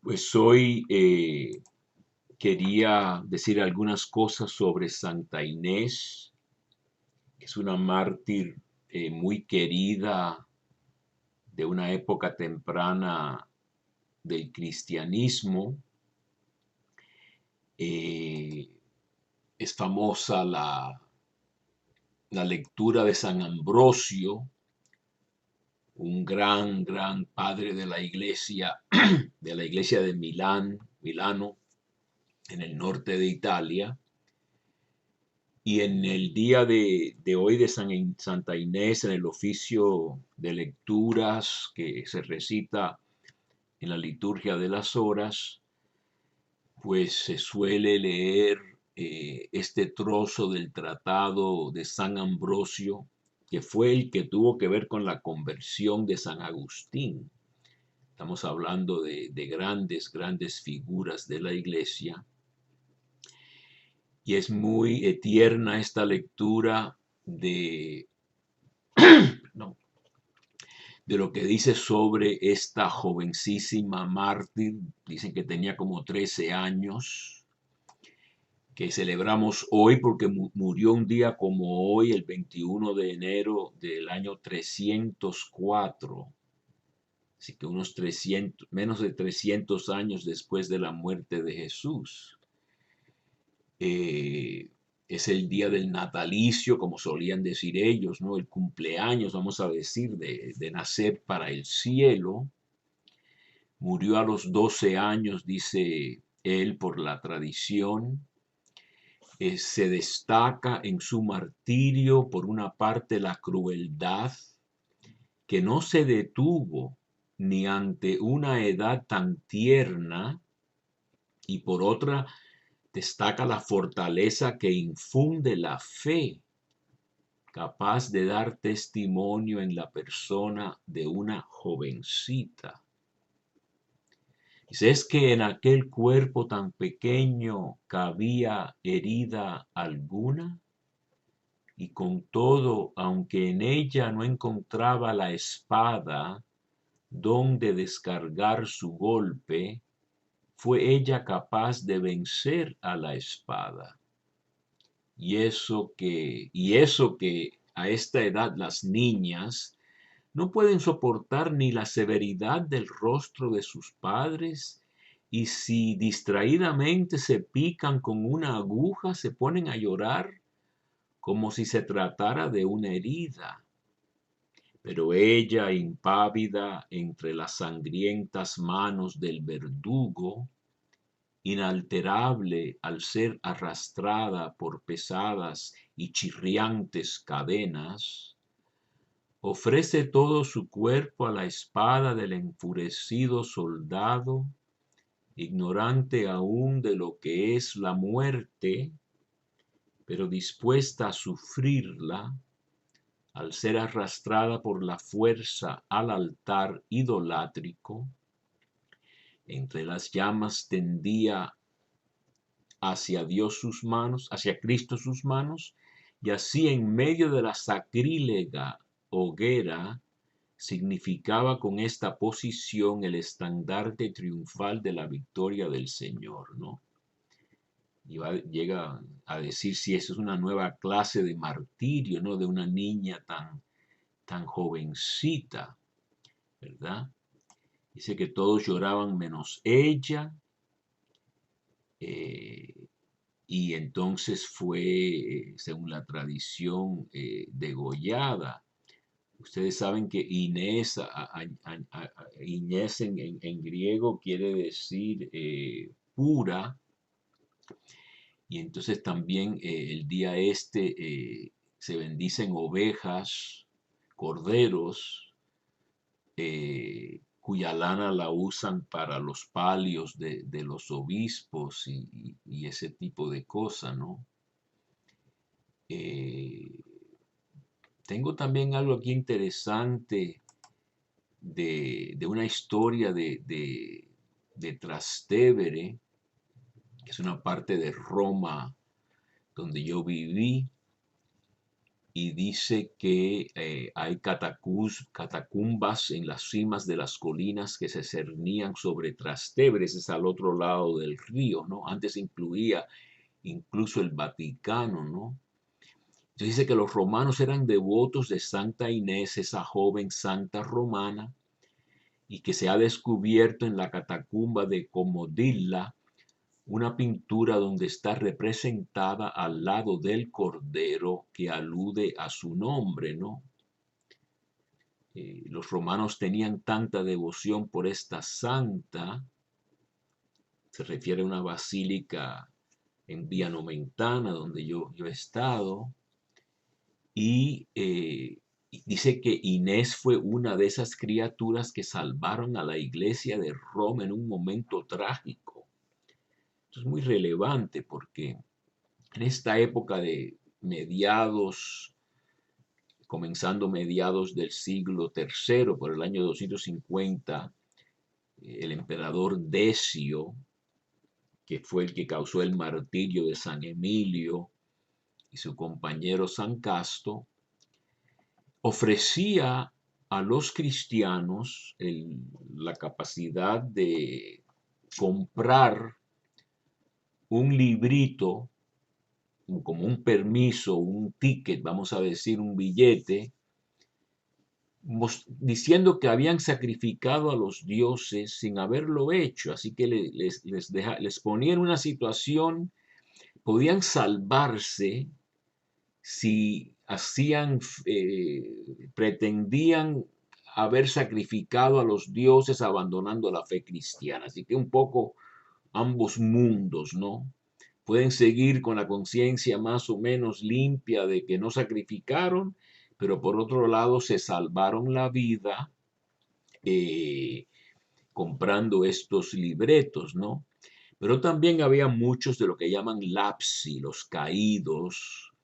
Pues hoy quería decir algunas cosas sobre Santa Inés, que es una mártir muy querida de una época temprana del cristianismo. Eh, es famosa la lectura de San Ambrosio, un gran padre de la iglesia de Milano, en el norte de Italia. Y en el día de hoy de Santa Inés, en el oficio de lecturas que se recita en la liturgia de las horas, pues se suele leer este trozo del tratado de San Ambrosio, que fue el que tuvo que ver con la conversión de San Agustín. Estamos hablando de grandes figuras de la iglesia. Y es muy tierna esta lectura de, no, de lo que dice sobre esta jovencísima mártir. Dicen que tenía como 13 años, que celebramos hoy porque murió un día como hoy, el 21 de enero del año 304. Así que menos de 300 años después de la muerte de Jesús. eh, es el día del natalicio, como solían decir ellos, ¿no? El cumpleaños, vamos a decir, de nacer para el cielo. Murió a los 12 años, dice él, por la tradición. Se destaca en su martirio, por una parte, la crueldad, que no se detuvo ni ante una edad tan tierna, y por otra, destaca la fortaleza que infunde la fe, capaz de dar testimonio en la persona de una jovencita. Dice, es que en aquel cuerpo tan pequeño cabía herida alguna, y con todo, aunque en ella no encontraba la espada donde descargar su golpe, fue ella capaz de vencer a la espada. Y eso que a esta edad las niñas no pueden soportar ni la severidad del rostro de sus padres, y si distraídamente se pican con una aguja, se ponen a llorar como si se tratara de una herida. Pero ella, impávida entre las sangrientas manos del verdugo, inalterable al ser arrastrada por pesadas y chirriantes cadenas, ofrece todo su cuerpo a la espada del enfurecido soldado, ignorante aún de lo que es la muerte, pero dispuesta a sufrirla al ser arrastrada por la fuerza al altar idolátrico. Entre las llamas tendía hacia Dios sus manos, hacia Cristo sus manos, y así en medio de la sacrílega hoguera significaba con esta posición el estandarte triunfal de la victoria del Señor, ¿no? Llega a decir si eso es una nueva clase de martirio, ¿no? De una niña tan jovencita, ¿verdad? Dice que todos lloraban menos ella, eh, y entonces fue, según la tradición, degollada. Ustedes saben que Inés, Inés en griego quiere decir pura, y entonces también el día se bendicen ovejas, corderos, cuya lana la usan para los palios de los obispos y ese tipo de cosas, ¿no? Eh, Tengo también algo aquí interesante de una historia de Trastevere, que es una parte de Roma donde yo viví, y dice que hay catacumbas en las cimas de las colinas que se cernían sobre Trastevere, ese es al otro lado del río, ¿no? Antes incluía incluso el Vaticano, ¿no? Entonces dice que los romanos eran devotos de Santa Inés, esa joven santa romana, y que se ha descubierto en la catacumba de Comodilla una pintura donde está representada al lado del cordero que alude a su nombre, ¿no? Los romanos tenían tanta devoción por esta santa, se refiere a una basílica en Vía Nomentana, donde yo he estado, y dice que Inés fue una de esas criaturas que salvaron a la iglesia de Roma en un momento trágico. Esto es muy relevante porque en esta época de mediados, comenzando mediados del siglo III, por el año 250, el emperador Decio, que fue el que causó el martirio de San Emilio, y su compañero San Casto, ofrecía a los cristianos la capacidad de comprar un librito, como un permiso, un ticket, vamos a decir, un billete, diciendo que habían sacrificado a los dioses sin haberlo hecho. Así que les ponía en una situación, podían salvarse si pretendían haber sacrificado a los dioses abandonando la fe cristiana. Así que un poco ambos mundos, ¿no? Pueden seguir con la conciencia más o menos limpia de que no sacrificaron, pero por otro lado se salvaron la vida eh, comprando estos libretos, ¿no? Pero también había muchos de lo que llaman lapsi, los caídos,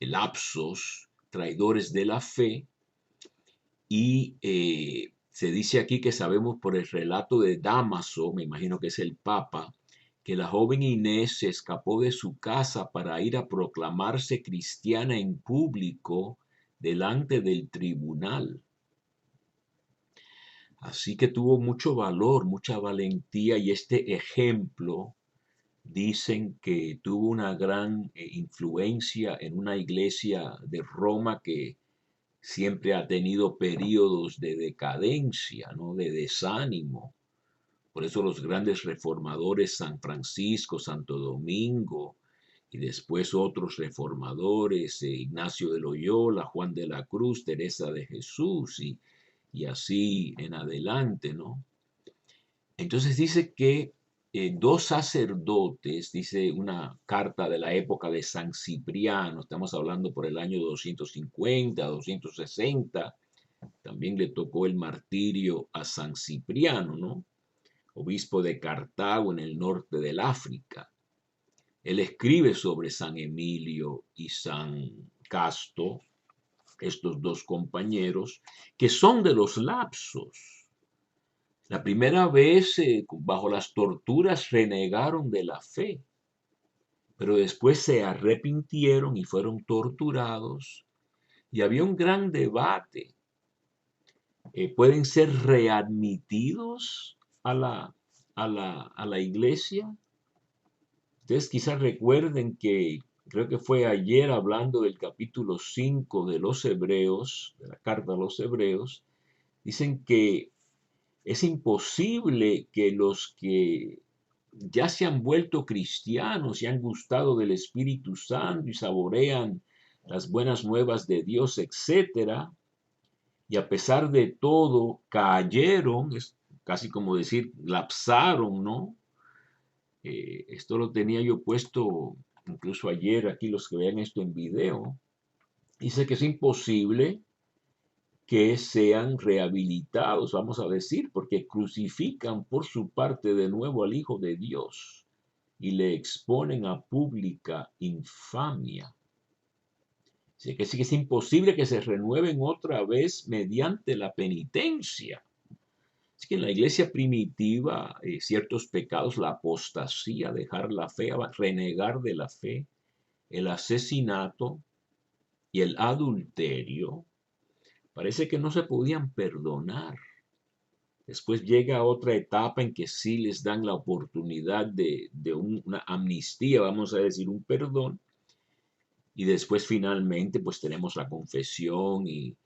lapsos, traidores de la fe, y se dice aquí que sabemos por el relato de Dámaso, me imagino que es el Papa, que la joven Inés se escapó de su casa para ir a proclamarse cristiana en público delante del tribunal. Así que tuvo mucho valor, mucha valentía, y este ejemplo dicen que tuvo una gran influencia en una iglesia de Roma que siempre ha tenido periodos de decadencia, ¿no? De desánimo. Por eso los grandes reformadores, San Francisco, Santo Domingo, y después otros reformadores, Ignacio de Loyola, Juan de la Cruz, Teresa de Jesús, y así en adelante, ¿no? Entonces dice que dos sacerdotes, dice una carta de la época de San Cipriano, estamos hablando por el año 250, 260, también le tocó el martirio a San Cipriano, ¿no? Obispo de Cartago en el norte del África. Él escribe sobre San Emilio y San Casto, estos dos compañeros, que son de los lapsos. La primera vez, bajo las torturas, renegaron de la fe, pero después se arrepintieron y fueron torturados, y había un gran debate. ¿Pueden ser readmitidos a la iglesia? Ustedes quizás recuerden que creo que fue ayer hablando del capítulo 5 de los Hebreos, de la carta a los Hebreos, dicen que es imposible que los que ya se han vuelto cristianos y han gustado del Espíritu Santo y saborean las buenas nuevas de Dios, etcétera, y a pesar de todo cayeron, es casi como decir, lapsaron, ¿no? Esto lo tenía yo puesto incluso ayer, aquí los que vean esto en video, dice que es imposible que sean rehabilitados, vamos a decir, porque crucifican por su parte de nuevo al Hijo de Dios y le exponen a pública infamia. Así que sí que es imposible que se renueven otra vez mediante la penitencia. Es que en la iglesia primitiva, ciertos pecados, la apostasía, dejar la fe, renegar de la fe, el asesinato y el adulterio, parece que no se podían perdonar. Después llega otra etapa en que sí les dan la oportunidad de una amnistía, vamos a decir, un perdón. Y después finalmente pues tenemos la confesión y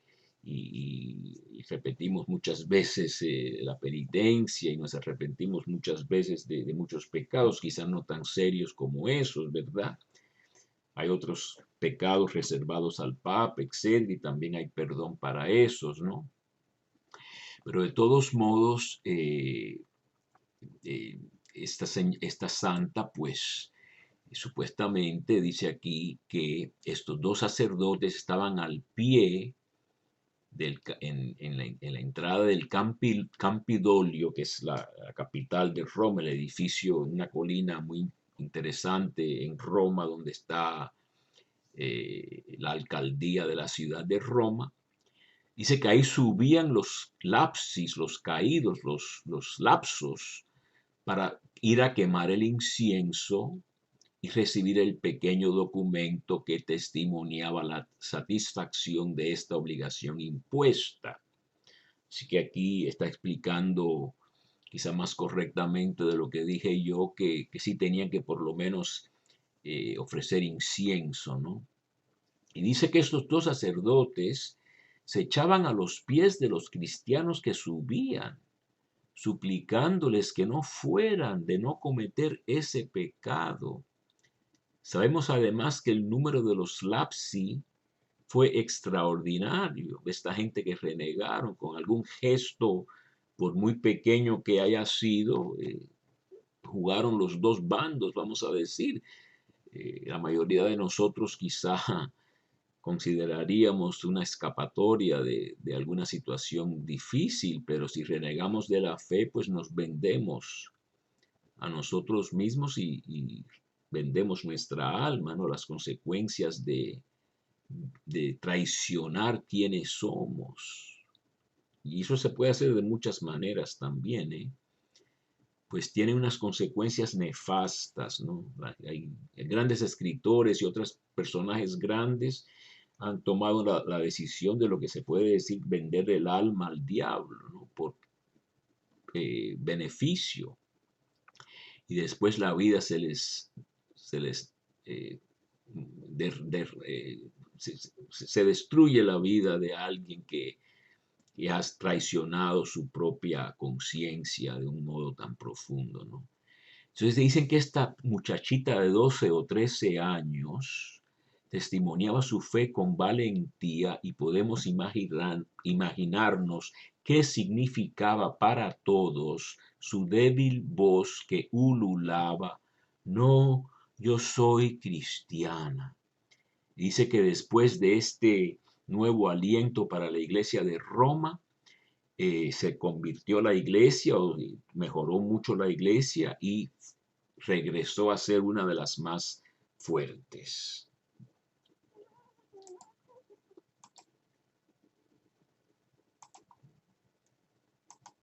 repetimos muchas veces la penitencia y nos arrepentimos muchas veces de muchos pecados, quizás no tan serios como esos, ¿verdad? Hay otros pecados reservados al Papa, etcétera, y también hay perdón para esos, ¿no? Pero de todos modos, eh, esta santa, pues, supuestamente dice aquí que estos dos sacerdotes estaban al pie en la entrada del Campidolio, que es la capital de Roma, el edificio, una colina muy interesante en Roma, donde está la alcaldía de la ciudad de Roma. Dice que ahí subían los lapsis, los caídos, los lapsos, para ir a quemar el incienso y recibir el pequeño documento que testimoniaba la satisfacción de esta obligación impuesta. Así que aquí está explicando quizá más correctamente de lo que dije yo, que sí tenían que por lo menos ofrecer incienso, ¿no? Y dice que estos dos sacerdotes se echaban a los pies de los cristianos que subían, suplicándoles que no fueran de no cometer ese pecado. Sabemos además que el número de los lapsi fue extraordinario. Esta gente que renegaron con algún gesto, por muy pequeño que haya sido, jugaron los dos bandos, vamos a decir. La mayoría de nosotros quizá consideraríamos una escapatoria de alguna situación difícil, pero si renegamos de la fe, pues nos vendemos a nosotros mismos y vendemos nuestra alma, ¿no? Las consecuencias de traicionar quienes somos. Y eso se puede hacer de muchas maneras también, ¿eh? Pues tiene unas consecuencias nefastas, ¿no? Hay grandes escritores y otros personajes grandes han tomado la decisión de lo que se puede decir vender el alma al diablo, ¿no? Por beneficio. Y después la vida se les se destruye la vida de alguien que has traicionado su propia conciencia de un modo tan profundo, ¿no? Entonces dicen que esta muchachita de 12 o 13 años testimoniaba su fe con valentía y podemos imaginarnos qué significaba para todos su débil voz que ululaba: no, yo soy cristiana. Dice que después de este nuevo aliento para la iglesia de Roma, se convirtió la iglesia o mejoró mucho la iglesia y regresó a ser una de las más fuertes.